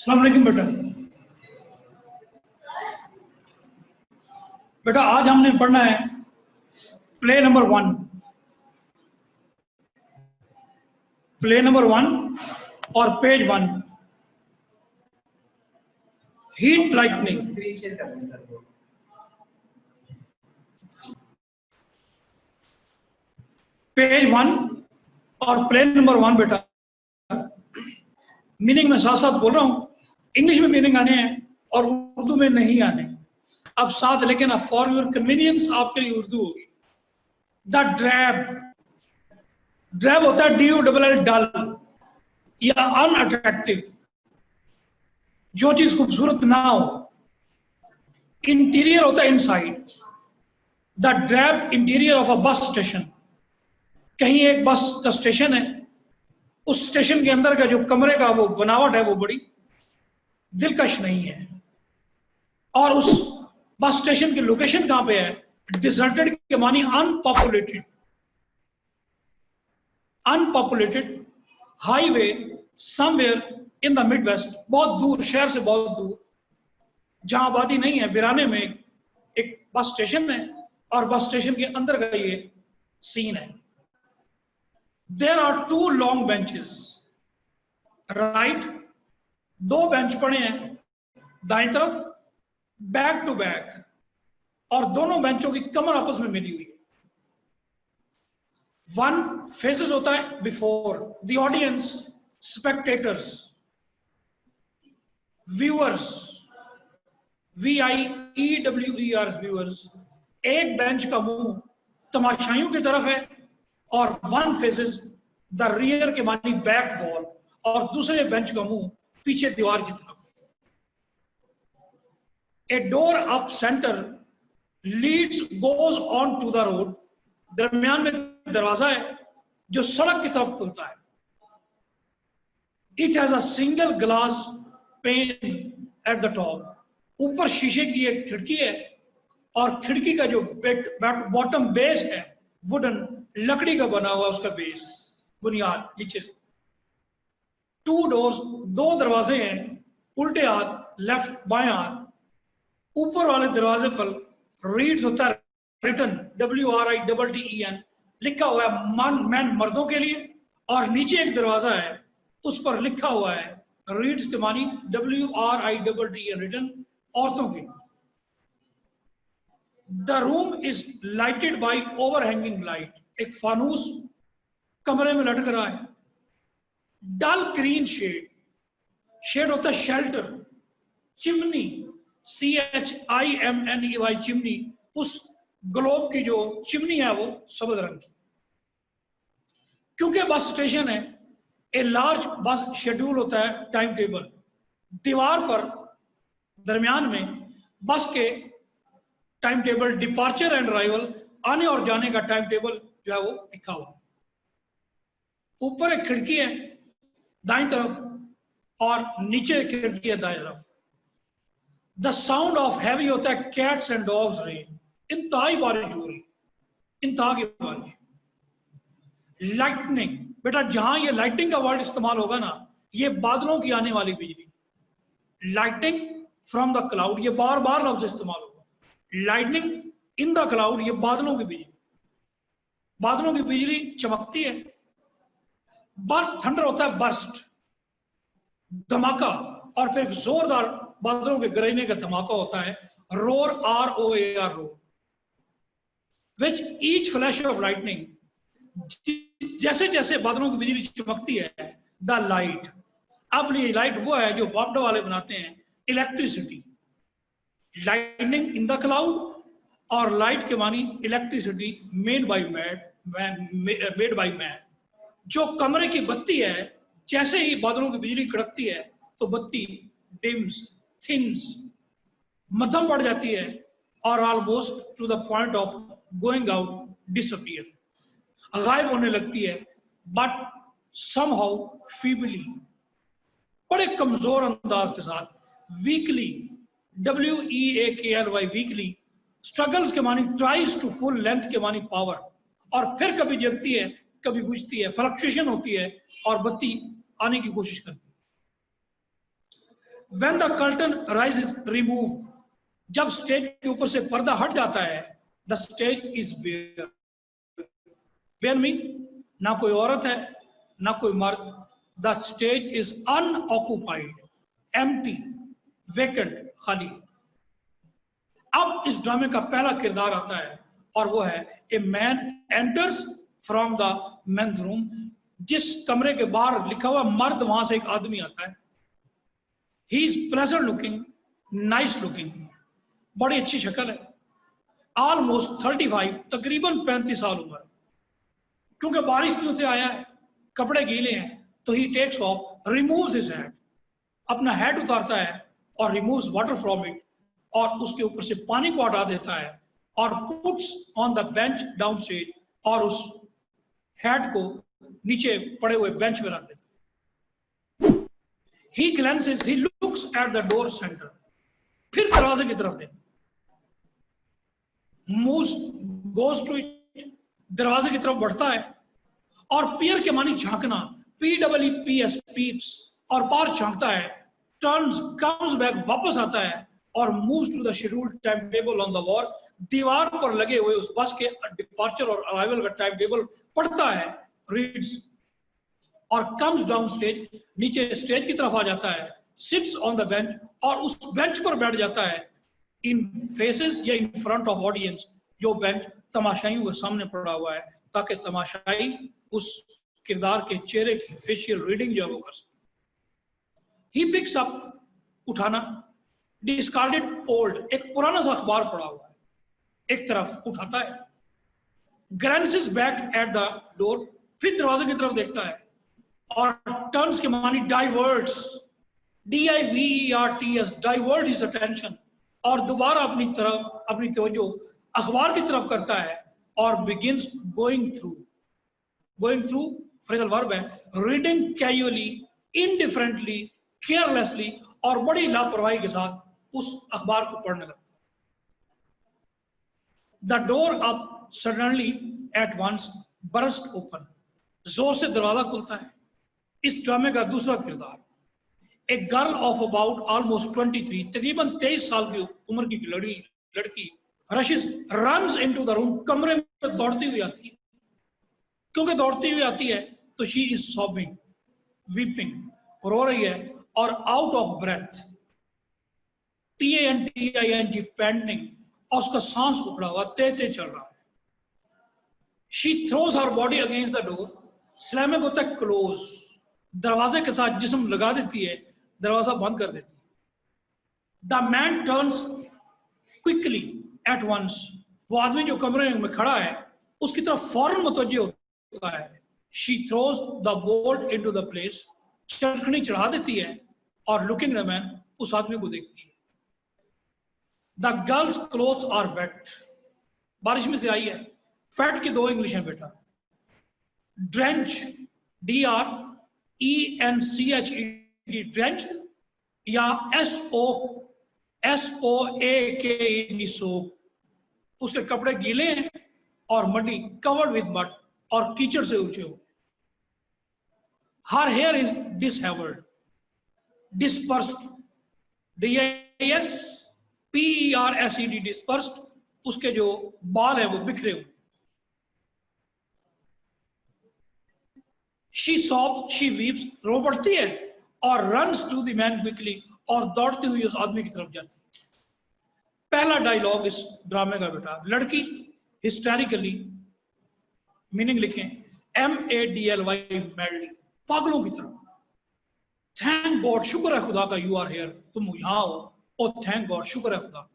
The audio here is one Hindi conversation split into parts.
अस्सलाम वालेकुम बेटा। बेटा आज हमने पढ़ना है प्ले नंबर 1। प्ले नंबर 1 और page 1। Heat lightning. Screen share कर दें सर को। पेज 1 और प्ले नंबर 1 बेटा मीनिंग में साथ साथ बोल रहा हूं। इंग्लिश में मीनिंग आने हैं और उर्दू में नहीं आने। अब साथ लेकिन अब फॉर योर कन्वीनियंस आपके लिए उर्दू होगी। The drab. ड्रैब होता है DULL डल या अनअट्रैक्टिव, जो चीज खूबसूरत ना हो। इंटीरियर होता है inside. The drab interior of a bus station. कहीं एक बस का स्टेशन है, उस स्टेशन के अंदर का जो कमरे का वो बनावट है वो बड़ी दिलकश नहीं है। और उस बस स्टेशन की लोकेशन कहां पे है? डिजर्टेड के मानी unpopulated. Unpopulated highway somewhere in the Midwest, बहुत दूर, शहर से बहुत दूर, जहां आबादी नहीं है। वीराने में एक बस स्टेशन है और बस स्टेशन के अंदर का ये सीन है। There are 2 long benches right. 2 bench पड़े हैं दाएं तरफ बैक टू बैक, और दोनों बेंचों की कमर आपस में मिली हुई है। 1 फेसेस होता है before the audience, spectators, viewers, VIEWER viewers. एक बेंच का मुंह तमाशाइयों की तरफ है और 1 फेसेस द रियर के मानी बैक वॉल, और दूसरे बेंच का मुंह पीछे दीवार की तरफ। A door up centre leads goes on to the road. दरमियान में दरवाजा है जो सड़क की तरफ खुलता है। It has a single glass pen at the top. ऊपर शीशे की एक खिड़की है और खिड़की का जो बॉटम बेस है वुडन, लकड़ी का बना हुआ उसका बेस, बुनियाद नीचे से। 2 डोर्स, 2 दरवाजे हैं, उल्टे हाथ लेफ्ट बाएं हाथ। ऊपर वाले दरवाजे पर रीड होता है रिटन, WRITTEN लिखा हुआ है मैन मर्दों के लिए, और नीचे एक दरवाजा है उस पर लिखा हुआ है रीड्स के मानी WRITTEN रिटन, औरतों के लिए। The room is lighted by overhanging light. एक फानूस कमरे में लटक रहा है। डल ग्रीन शेड, शेड होता है शेल्टर। चिमनी, CHIMNEY चिमनी, उस ग्लोब की जो चिमनी है वो सफेद रंग की। क्योंकि बस स्टेशन है, ए लार्ज बस शेड्यूल होता है, टाइम टेबल। दीवार पर दरमियान में बस के time table, departure and arrival, आने और जाने का टाइम टेबल जो है वो लिखा हुआ। ऊपर एक खिड़की है दाईं तरफ और नीचे एक खिड़की है दाएं तरफ। द साउंड ऑफ हैवी होता है कैट्स एंड डॉग्स रेन। इंतहाई बारिश हो रही, इंतहा की बारिश। लाइटनिंग, बेटा जहां ये लाइटिंग का वर्ड इस्तेमाल होगा ना, ये बादलों की आने वाली बिजली। लाइटिंग फ्रॉम द क्लाउड, ये बार बार लफ्ज इस्तेमाल होगा। लाइटनिंग इन द क्लाउड, ये बादलों की बिजली। बादलों की बिजली चमकती है। बर्थ, थंडर होता है बर्स्ट, धमाका, और फिर जोरदार बादलों के गरजने का धमाका होता है roar, ROAR roar. Which each flash of lightning, जैसे जैसे बादलों की बिजली चमकती है, द लाइट, अब ये लाइट वो है जो वापडा वाले बनाते हैं, electricity. Lightning in the cloud, और लाइट के मानी इलेक्ट्रिसिटी मेड बाय मैन। जो कमरे की बत्ती है, जैसे ही बादलों की बिजली कड़कती है तो बत्ती डिम्स, थिन्स, मध्यम बढ़ जाती है, और almost two the point of going out, disappear, गायब होने लगती है। बट समहाउ फीबली, बड़े कमजोर अंदाज के साथ। वीकली, WEAKLY वीकली, स्ट्रगल्स के मानी ट्राइज टू फुल लेंथ के मानी पावर, और फिर कभी जगती है कभी बुझती है, फ्लक्चुएशन होती है और बत्ती आने की कोशिश करती है। When the curtain rises, remove. जब स्टेज के ऊपर से पर्दा हट जाता है, the stage is bare. Bare mean ना कोई औरत है, ना कोई मर्द. The stage is unoccupied, empty, vacant, खाली. अब इस ड्रामे का पहला किरदार आता है और वो है a man enters from the men's room. जिस कमरे के बाहर लिखा हुआ मर्द, वहां से एक आदमी आता है. He is pleasant looking, nice looking, बड़ी अच्छी शक्ल है. ऑलमोस्ट 35, तकरीबन 35 साल उम्र. क्योंकि बारिश से आया है, कपड़े गीले हैं, तो he takes off, removes his hat, अपना हैट उतारता है और रिमूव्स वाटर फ्रॉम इट, और उसके ऊपर से पानी को हटा देता है और puts on the bench down stage, और उस हैट को नीचे पड़े हुए बेंच में रख देता है. He glances, he looks at the door center, फिर दरवाजे की तरफ देखता, मूव्स, गोज टू इट, दरवाजे की तरफ बढ़ता है, और पियर के मानी झांकना, PEEPS, पीप्स, और बाहर झांकता है. टर्न्स, कम्स बैक, वापस आता है, और moves to the scheduled time table on the wall. दीवार पर लगे हुए उस बस के डिपार्चर और अराइवल का टाइम टेबल पढ़ता है, रीड्स, और कम्स डाउन स्टेज, नीचे स्टेज की तरफ आ जाता है. सिट्स ऑन द बेंच, और उस बेंच पर बैठ जाता है. इन फेसेस या इन फ्रंट ऑफ ऑडियंस, जो बेंच तमाशाइयों के सामने पड़ा हुआ है, ताकि तमाशाई उस किरदार के चेहरे की फेशियल रीडिंग जो वो कर सके. ही पिक्स अप, उठाना, डिस्कार्डेड ओल्ड, एक पुराना सा अखबार पड़ा हुआ है, एक तरफ उठाता है. ग्लैंसेस बैक एट द डोर, फिर दरवाजे की तरफ देखता है, और टर्न्स के मानी diverts, DIVERTS, divert his attention, और दोबारा अपनी तरफ, अपनी तवज्जो अखबार की तरफ करता है, और begins going through. Going through phrasal verb है. रीडिंग कैजुअली, इनडिफरेंटली, केयरलेसली, और बड़ी लापरवाही के साथ उस अखबार को पढ़ने लगता. The door up suddenly at once burst open, जोर से दरवाजा खुलता है. इस ड्रामे का दूसरा किरदार, एक गर्ल ऑफ अबाउट ऑलमोस्ट 23, तकरीबन 23 साल की उम्र की लड़की, रशिस, रन्स इनटू द रूम, कमरे में दौड़ती हुई आती है. क्योंकि दौड़ती हुई आती है तो शी इज सॉबिंग, वीपिंग, रो रही है, और out of breath, PANTING, panting, और उसका सांस उखड़ा हुआ, तेज चल रहा है. She throws her body against the door, slamming होता है क्लोज, दरवाजे के साथ जिस्म लगा देती है, दरवाजा बंद कर देती है. The man turns quickly at once, वो आदमी जो कमरे में खड़ा है उसकी तरफ फौरन मुतवज्जो होता है. She throws the bolt into the place, चरखनी चढ़ा देती है, और लुकिंग द मैन, उस आदमी को देखती है. The girl's clothes are wet, बारिश में से आई है. फेट की दो इंग्लिश है बेटा, ड्रेंच, DRENCHED, ड्रेंच, या SOAKED, सोप. उसके कपड़े गीले हैं और मडी, कवर्ड विद मड, और कीचड़ से ऊंचे हो. Her hair is dishevelled, dispersed, DISPERSED, dispersed, उसके जो बाल है वो बिखरे हुए. शी सॉब्स, शी वीप्स, रो पड़ती है, और runs to the man quickly, और दौड़ती हुई उस आदमी की तरफ जाती है. पहला डायलॉग इस ड्रामे का बेटा, लड़की हिस्टेरिकली, मीनिंग लिखें MADLY, मैडली, पागलों की तरह. थैंक गॉड, शुक्र है खुदा का, यू आर हियर, तुम यहां हो. ओ थैंक गॉड, शुक्र है खुदा.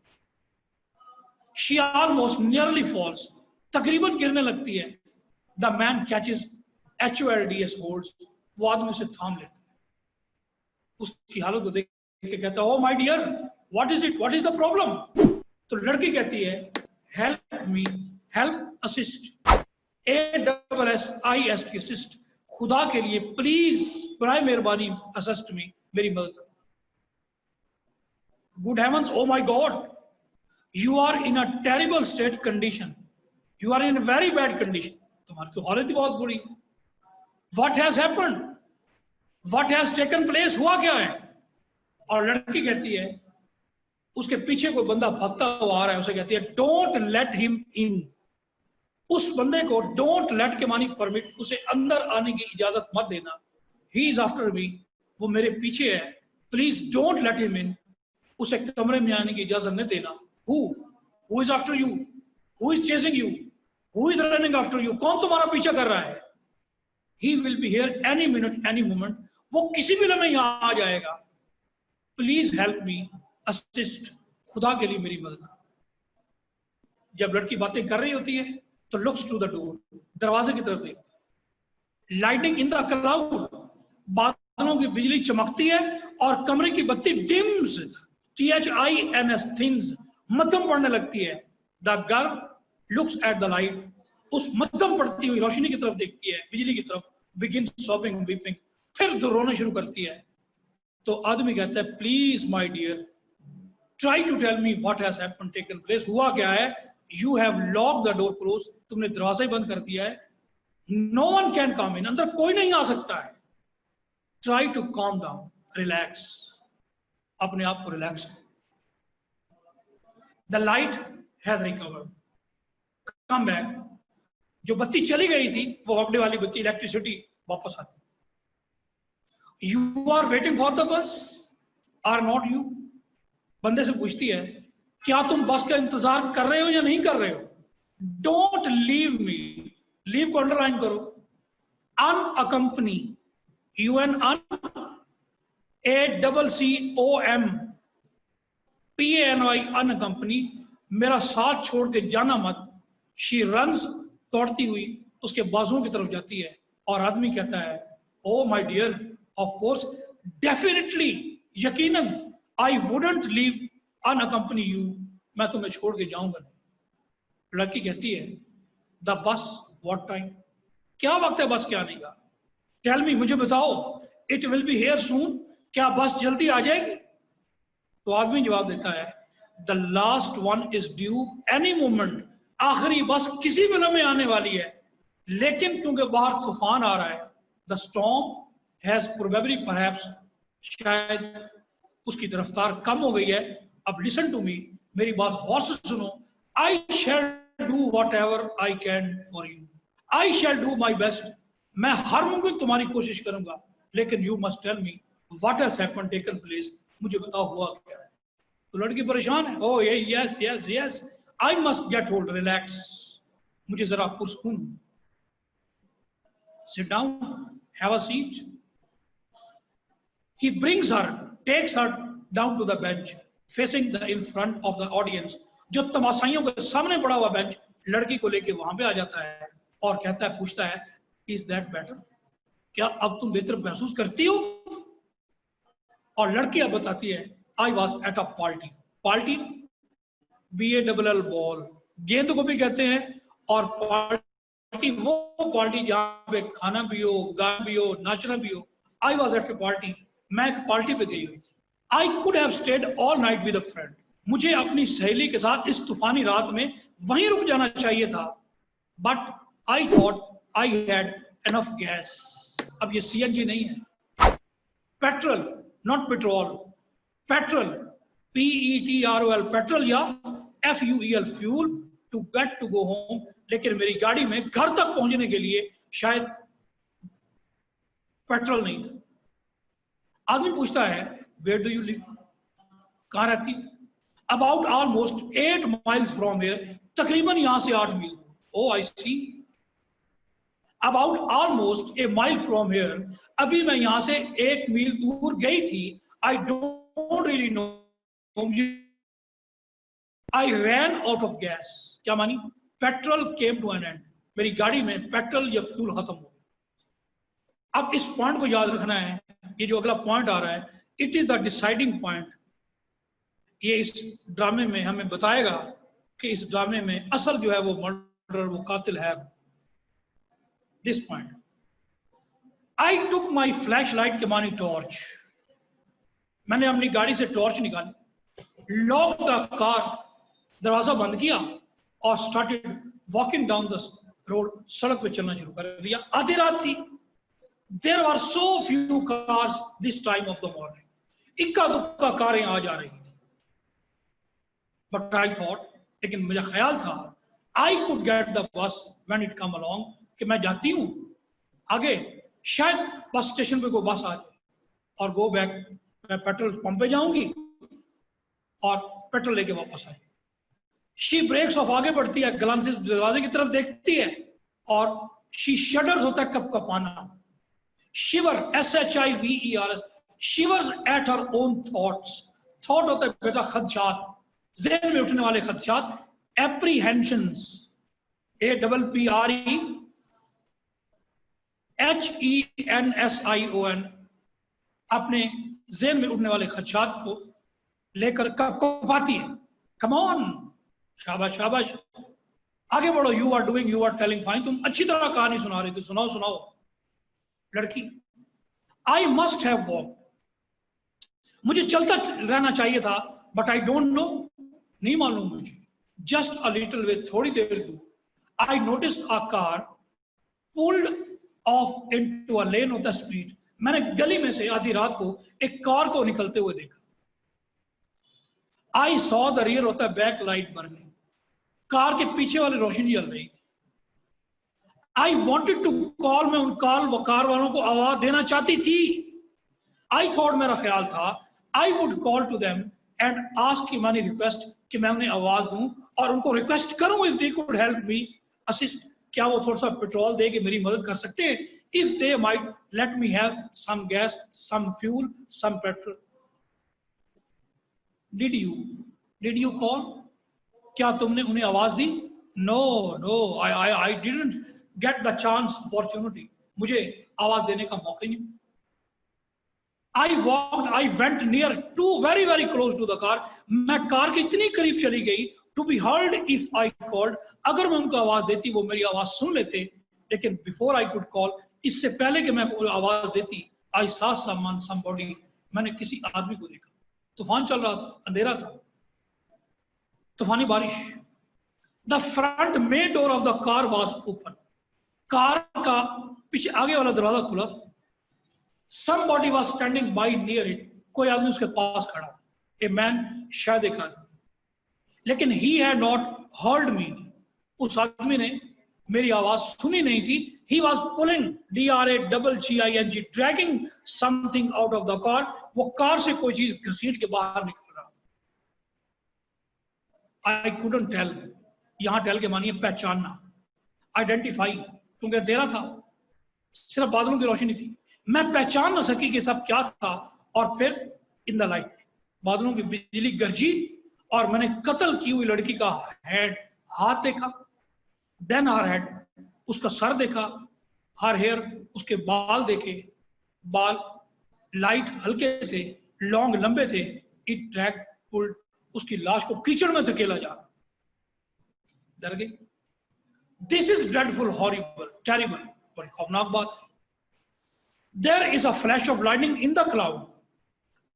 शी ऑलमोस्ट नियरली फॉल्स, तकरीबन गिरने लगती है. The man catches HOLDS, holds, वो आदमी उसे थाम लेता है. उसकी हालत को देख के कहता है, oh my dear, what is it, what is the problem. तो लड़की कहती है, help me, help, assist, ASSIST, assist, खुदा के लिए प्लीज, बराए मेहरबानी, असिस्ट मी, मेरी मदद करो. Good heavens, oh my God, you are in a terrible state condition, you are in very bad condition, तुम्हारी तो हालत ही बहुत बुरी है. What has happened, what has taken place, हुआ क्या है. और लड़की कहती है, उसके पीछे कोई बंदा भागता हुआ आ रहा है, उसे कहती है डोंट लेट हिम इन। उस बंदे को डोंट लेट के मानी परमिट, उसे अंदर आने की इजाजत मत देना। ही इज आफ्टर मी, वो मेरे पीछे है, please don't let him in, उसे कमरे में आने की इजाजत नहीं देना। Who is after you, who is chasing you, who is running after you, कौन तुम्हारा पीछा कर रहा है? He will be here any minute any moment, वो किसी भी लम्हे यहां आ जाएगा। प्लीज हेल्प मी, असिस्ट, खुदा के लिए मेरी मदद करो। जब लड़की बातें कर रही होती है तो लुक्स टू द डोर, दरवाजे की तरफ देखती है। लाइटिंग इन द क्लाउड, बादलों की बिजली चमकती है और कमरे की बत्ती डिम्स, THINS, थिन्स, मध्यम पड़ने लगती है। The girl looks at the light, उस मध्यम पड़ती हुई रोशनी की तरफ देखती है, बिजली की तरफ, बिगिन सॉबिंग वीपिंग, फिर तो रोना शुरू करती है। तो आदमी कहता है please my dear, try to tell me what has happened, taken place, हुआ क्या है? You have locked the door close, तुमने दरवाजा ही बंद कर दिया है। No one can come in, अंदर कोई नहीं आ सकता है। Try to calm down, relax, अपने आप को रिलैक्स करो। The light has recovered, come back, जो बत्ती चली गई थी वो अपने वाली बत्ती, इलेक्ट्रिसिटी वापस आती। You are waiting for the bus are not you, बंदे से पूछती है क्या तुम बस का इंतजार कर रहे हो या नहीं कर रहे हो? डोंट लीव मी, लीव को अंडरलाइन करो। अनअकंपनी, UN ACCOMPANY, अनअकंपनी, मेरा साथ छोड़ के जाना मत। शी रन्स, दौड़ती हुई उसके बाजुओं की तरफ जाती है और आदमी कहता है oh my dear, of course, definitely, यकीनन, I wouldn't leave unaccompanied you, मैं तुम्हें छोड़ के जाऊंगा नहीं। लड़की कहती है द बस व्हाट टाइम, क्या वक्त है बस के आने का? टेल मी, मुझे बताओ, इट विल बी हियर सून, क्या बस जल्दी आ जाएगी? तो आदमी जवाब देता है the last one is due any moment, आखिरी बस किसी भी लम्हे आने वाली है, लेकिन क्योंकि बाहर तूफान आ रहा है, the storm has probably perhaps, शायद उसकी रफ्तार कम हो गई है। अब लिसन टू मी, मेरी बात गौर से सुनो। I shall do whatever I can for you, I shall do my best, मैं हर मुमकिन तुम्हारी कोशिश करूंगा, लेकिन you must tell me what has happened, taken place, मुझे बताओ हुआ क्या है। तो लड़की परेशान है, oh yeah yes yes yes, I must get hold, relax, मुझे जरा पुरसकून, sit down, have a seat. He brings her, takes her down to the bench, facing the in front of the audience, जो तमाशाइयों के सामने पड़ा हुआ बेंच, लड़की को लेके वहां पे आ जाता है और कहता है, पूछता है इज दैट बेटर, क्या अब तुम बेहतर महसूस करती हो? और लड़की अब बताती है I was at a party, party BALL ball, गेंद को भी कहते हैं, और पार्टी वो पार्टी जहां पे खाना भी हो, गाना भी हो, नाचना भी हो। I was at A party, मैं एक पार्टी पे गई हुई थी। I could have stayed all night with a friend, मुझे अपनी सहेली के साथ इस तूफानी रात में वहीं रुक जाना चाहिए था, but I thought I had enough gas, अब ये CNG नहीं है, petrol, not petrol, petrol, PETROL, petrol या FUEL, fuel, to get to go home, लेकिन मेरी गाड़ी में घर तक पहुंचने के लिए शायद पेट्रोल नहीं था। आदमी पूछता है वेयर डू यू लिव, कहां रहती? About almost 8 miles from here, तकरीबन यहां से 8 मील। Oh I see, about almost a mile from here, अभी मैं यहां से 1 मील दूर गई थी। I don't really know, I ran out of gas, क्या मानी? Petrol came to an end, मेरी गाड़ी में पेट्रोल या फ्यूल खत्म हो गया। अब इस पॉइंट को याद रखना है, ये जो अगला पॉइंट आ रहा है, it is the deciding point. ये इस ड्रामे में हमें बताएगा कि इस ड्रामे में असल जो है वो मर्डर, वो कातिल है। This point, I took my flash light के मानी टॉर्च, मैंने अपनी गाड़ी से टॉर्च निकाली, लॉक द कार, दरवाजा बंद किया और started walking down the road, सड़क पे चलना शुरू कर दिया। आधी रात थी, there were so few cars this time of the morning, इक्का दुक्का कारें आ जा रही थी, बट आई थॉट, लेकिन मुझे ख्याल था I could get the bus when it come along, कि मैं जाती हूं आगे, शायद बस स्टेशन पे कोई बस आ जाए और गो बैक, मैं पेट्रोल पंप पे जाऊंगी और पेट्रोल लेके वापस आए। शी ब्रेक्स ऑफ, आगे बढ़ती है, ग्लांसेस दरवाजे की तरफ देखती है और शी शडर्स, होता है कप कपाना, shiver, SHIVERS, shivers at her own thoughts. Thought होता है बेटा खदशात, ज़हन में उठने वाले खदशात, एप्रीहेंशंस, APPREHENSION, अपने ज़हन में उठने वाले खदशात को लेकर कपाती है। कम ऑन, शाबाश शाबाश, आगे बढ़ो, you are doing, you are telling fine, तुम अच्छी तरह कहानी सुना रही थी, सुनाओ सुनाओ। लड़की, आई मस्ट हैव वॉक, मुझे चलता रहना चाहिए था, बट आई डोंट नो, नहीं मालूम मुझे, जस्ट अ लिटिल वे, थोड़ी देर दूर, I noticed a car pulled off into a lane of the street, मैंने गली में से आधी रात को एक कार को निकलते हुए देखा। आई सॉ द रियर, होता है बैक लाइट बर्निंग, कार के पीछे वाली रोशनी जल रही थी। आई वॉन्टेड टू कॉल, मैं उन कार वालों को आवाज देना चाहती थी। आई थॉट, मेरा ख्याल था, I would call to them and ask की मानी रिक्वेस्ट, कि मैं उन्हें आवाज दूं और उनको रिक्वेस्ट करूं, if they could help me assist, क्या वो थोड़ा सा पेट्रोल दे के मेरी मदद कर सकते हैं, if they might let me have some gas, some fuel, some petrol. Did you call, क्या तुमने उन्हें आवाज दी? No no, I didn't get the chance, opportunity, मुझे आवाज देने का मौका ही नहीं। I went near to very very close to the car, मैं कार के इतनी करीब चली गई, to be heard if I called, अगर मैं उनको आवाज देती वो मेरी आवाज सुन लेते, लेकिन before I could call, इससे पहले कि मैं आवाज देती, I saw somebody, मैंने किसी आदमी को देखा। तूफान चल रहा था, अंधेरा था, तूफानी बारिश। The front main door of the car was open, car का पीछे आगे वाला दरवाजा खुला था। Somebody was standing by near it, कोई आदमी उसके पास खड़ा था, a man, शायद एक आदमी, लेकिन he had not heard me, उस आदमी ने मेरी आवाज सुनी नहीं थी। He was pulling, DRAGGING, dragging something out of the car, वो कार से कोई चीज घसीट के बाहर निकल रहा था। I couldn't tell, यहां टेल के मानिए पहचानना, आइडेंटिफाई, क्योंकि अंधेरा था, सिर्फ बादलों की रोशनी थी, मैं पहचान न सकी कि सब क्या था। और फिर इन द लाइट, बादलों की बिजली गरजी और मैंने कत्ल की हुई लड़की का हेड, हाथ देखा, देन हर हेड, उसका सर देखा, हर हेयर, उसके बाल देखे, बाल लाइट हल्के थे, लॉन्ग लंबे थे, इट ड्रैग पुल्ड, उसकी लाश को कीचड़ में धकेला जा रहा। डर गई। This is dreadful, horrible, terrible, बड़ी खौफनाक बात है। There is a flash of lightning in the cloud,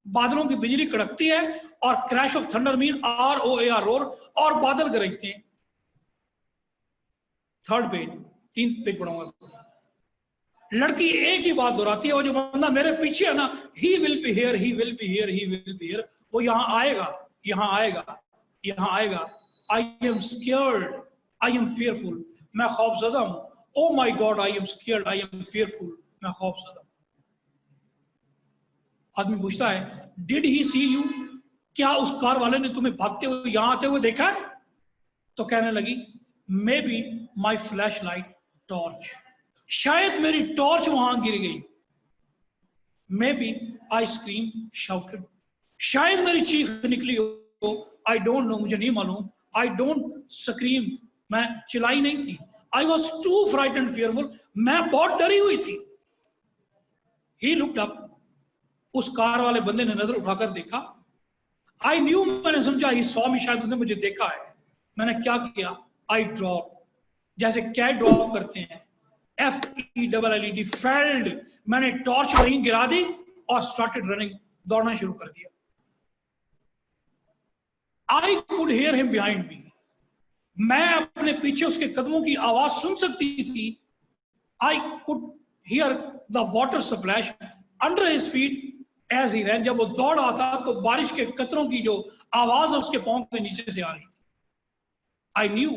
बादलों की बिजली कड़कती है, और crash of thunder mean ROAR, roar, और बादल गरजते हैं। थर्ड पेज, 3 पेज पढ़ूंगा। लड़की एक ही बात दोहराती है, वो जो बंदा मेरे पीछे है ना, he will be here, he will be here, he will be here, वो यहाँ आएगा, यहाँ आएगा, यहाँ आएगा। I am scared, I am fearful, मैं खौफजदा हूँ। Oh my God, I am scared, I am fearful, मैं खौफजदा हूँ। आदमी पूछता है, डिड ही सी यू, क्या उस कार वाले ने तुम्हें भागते हुए यहां आते हुए देखा है? तो कहने लगी, maybe my flashlight torch, शायद मेरी टॉर्च वहां गिर गई। Maybe I scream shouted, शायद मेरी चीख निकली हो। आई डोंट नो, मुझे नहीं मालूम। आई डोंट स्क्रीम, मैं चिल्लाई नहीं थी। I was too frightened fearful, मैं बहुत डरी हुई थी। ही लुक्ड अप, उस कार वाले बंदे ने नजर उठाकर देखा। आई न्यू, मैंने समझा, ही सॉ मी, शायद उसने मुझे देखा है। मैंने क्या किया? आई ड्रॉप, जैसे कैट ड्रॉप करते हैं, FELLED, फेल्ड, मैंने टॉर्च वहीं गिरा दी और स्टार्टेड रनिंग, दौड़ना शुरू कर दिया। आई could hear him behind me, मैं अपने पीछे उसके कदमों की आवाज सुन सकती थी। I could hear the water splash under his feet, as he ran, जब वो दौड़ रहा था तो बारिश के कतरों की जो आवाज है उसके पांव के नीचे से आ रही थी। आई न्यू,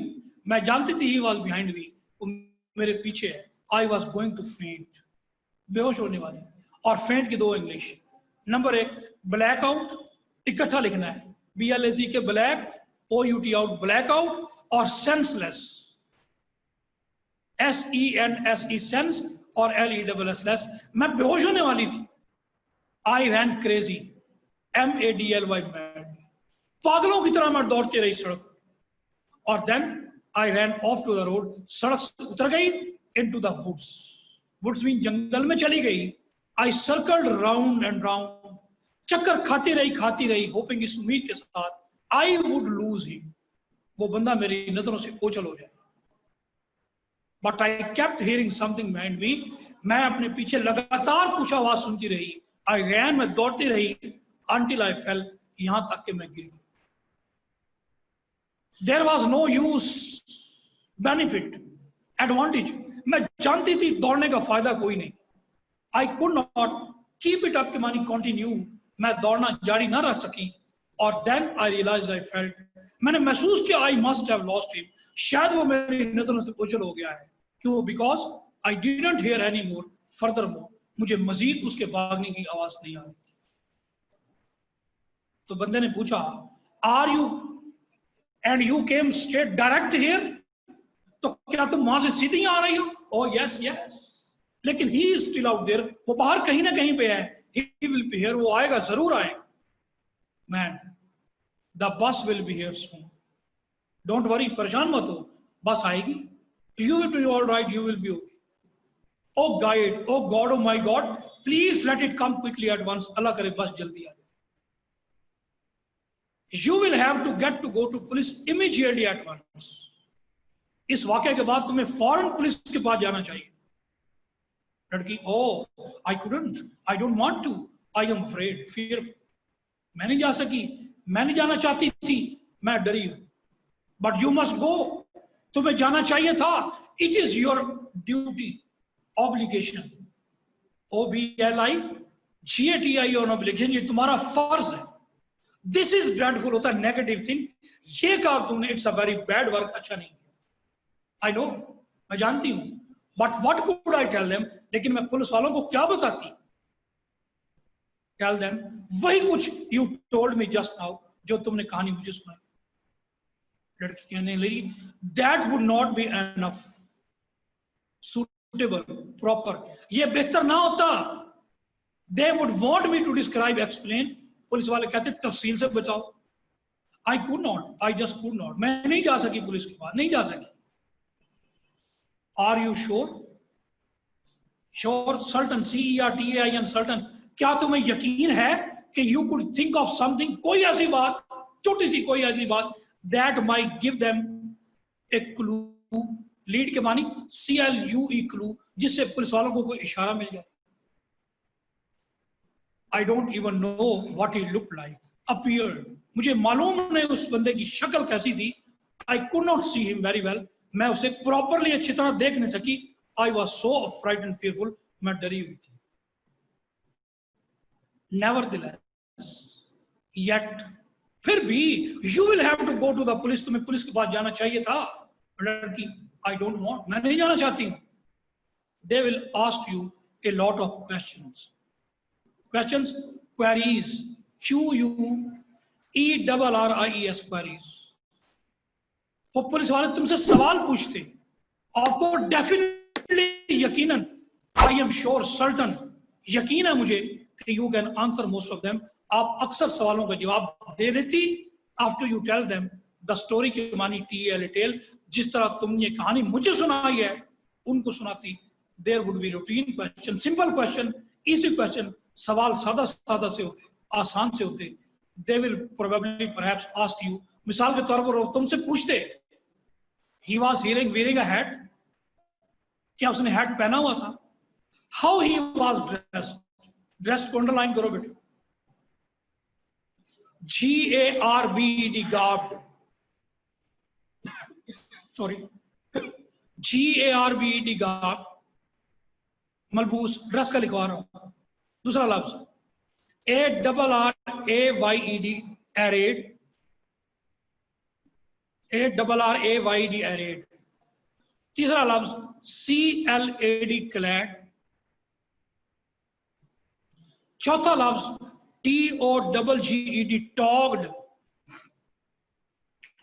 मैं जानती थी, ही वॉज बिहाइंड मी, वो मेरे पीछे है। आई वॉज गोइंग टू फेंट, बेहोश होने वाली। और फेंट की दो इंग्लिश, नंबर एक ब्लैक आउट, इकट्ठा लिखना है, BLAC के black, OUT out, black out, और सेंसलेस, SENSE सेंस, और LESS, मैं बेहोश होने वाली थी। I ran crazy, MADLY, mad, पागलों की तरह मैं दौड़ती रही सड़क। और then I ran off to the road, सड़क से उतर गई, into the woods, woods mean जंगल में चली गई। I circled round and round, चक्कर खाती रही, होपिंग, इस उम्मीद के साथ, आई वुड लूज हिम, वो बंदा मेरी नजरों से ओझल हो जाए। But I kept hearing something behind me, मैं अपने पीछे लगातार कुछ आवाज सुनती रही। आई रैन, मैं दौड़ती रही, until I fell, यहां तक कि मैं गिर गई। There was no use, benefit, advantage, मैं जानती थी दौड़ने का फायदा कोई नहीं। I could not keep it up के मानी continue, मैं दौड़ना जारी ना रख सकी। और then I realized I felt, मैंने महसूस किया I must have lost him, शायद वो मेरी नजरों से ओझल हो गया है। क्यों? Because I didn't hear anymore, furthermore, मुझे मजीद उसके भागने की आवाज नहीं आ रही थी। तो बंदे ने पूछा, are you and you came straight direct here, तो क्या तुम वहां से सीधी आ रही हो? ओह यस यस, लेकिन he is still out there, वो बाहर कहीं ना कहीं पे है। ही विल बी हियर, वो आएगा, जरूर आएगा। Man, the bus will be here soon, don't worry, परेशान मत हो, बस आएगी। You will be all right, you will be okay. Oh god, oh god, oh my god, please let it come quickly at once, Allah करे बस जल्दी आ जाए। You will have to get to go to police immediately at once. इस वाक़े के बाद तुम्हें फौरन पुलिस के पास जाना चाहिए। लड़की, oh, I couldn't, I don't want to, I am afraid, fearful. मैं नहीं जा सकी, मैं नहीं जाना चाहती थी, मैं डरी हूं। But you must go, तुम्हें जाना चाहिए था। It is your duty, obligation, OBLI, GATI on obligation, ये तुम्हारा फर्ज है। दिस इज ड्रेडफुल, होता है नेगेटिव थिंग, ये कहा तुमने, it's a very bad work, अच्छा नहीं। आई नो, मैं जानती हूं, but what could I tell them, लेकिन मैं पुलिस वालों को क्या बताती? टेल देम वही कुछ you told me just now, जो तुमने कहानी मुझे सुनाई। लड़की कहने लगी, that would not be enough, suitable, proper, ये बेहतर ना होता। They would want me to describe, explain, police वाले कहते तफसील से बचाओ। I could not, I just could not, मैं नहीं जा सकी पुलिस के पास, नहीं जा सकी। Are you sure? Sure, certain, CERTAIN, certain, क्या तुम्हें यकीन है कि you could think of something, कोई ऐसी बात, छोटी सी कोई ऐसी बात, that might give them a clue, lead के मानी CLUE, क्लू, जिससे पुलिस वालों को कोई इशारा मिल जाए। I don't even know what he looked like, appeared, मुझे मालूम नहीं उस बंदे की शक्ल कैसी थी। I could not see him very well, मैं उसे प्रॉपरली अच्छी तरह देख नहीं सकी। I was so frightened, fearful, मैं डरी हुई थी। Nevertheless, yet, फिर भी, you will have to go to the police, तुम्हें पुलिस के पास जाना चाहिए था। लड़की, I don't want, मैं नहीं जाना चाहती हूँ। They will ask you a lot of questions. Questions, queries, QUERRIES, queries. वो पुलिस वाले तुमसे सवाल पूछते, आपको डेफिनेटली, यकीनन, आई एम श्योर, सर्टन, यकीन है मुझे कि you can answer most of them, आप अक्सर सवालों का जवाब दे देती। After you tell them the story के मानी TEL, टेल, जिस तरह तुमने कहानी मुझे सुनाई है उनको सुनाती। There would be routine question, simple question, easy question, सवाल सादा सादा से होते, आसान से होते। They will probably perhaps ask you, मिसाल के तौर पर तुमसे पूछते, he was wearing a hat, क्या उसने हैट पहना हुआ था? How he was dressed, dressed को अंडरलाइन करो बेटे, GARBED, garbed, sorry, GARBED, garbed, मलबूस, ड्रेस का लिखवा रहा हूं। दूसरा लफ्ज, ARRAYED, arrayed. ARRAYED, arrayed. तीसरा लफ्ज CLAD, clad. चौथा लफ्ज TOGGED, togged.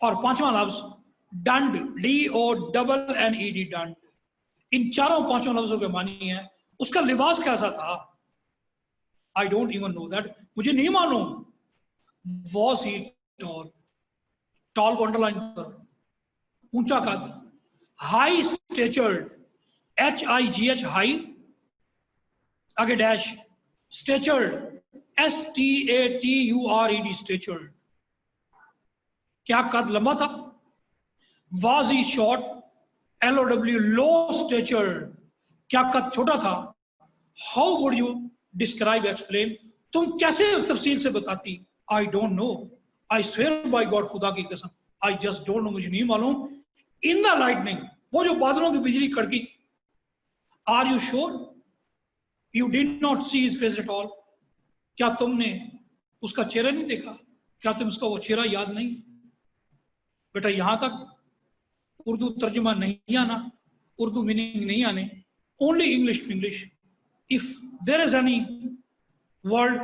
और पांचवा लफ्ज डंड, DONNED, डंड. इन चारों पांचों लफ्जों के मानी है उसका लिबास कैसा था. I don't even know that, मुझे नहीं मालूम. वॉज ही टॉल, टॉल को अंडरलाइन करो, ऊंचा कद. हाई स्टेचर्ड, HIGH, हाई, आगे डैश, स्टेचर्ड, STATURED, स्टेचर्ड. क्या कद लंबा था. Was he short, LOW, low statured. क्या कद छोटा था. How would you describe, explain, तुम कैसे तफसील से बताती. I don't know, I swear by God, खुदा की कसम, आई जस्ट डोंट नो, मुझे नहीं मालूम. इन द लाइटनिंग, वो जो बादलों की बिजली कड़की. Are you sure you did not see his face at all, क्या तुमने उसका चेहरा नहीं देखा, क्या तुम उसका वो चेहरा याद नहीं. बेटा यहां तक उर्दू तर्जुमा नहीं आना, उर्दू मीनिंग नहीं आने, only English to English. If there is any word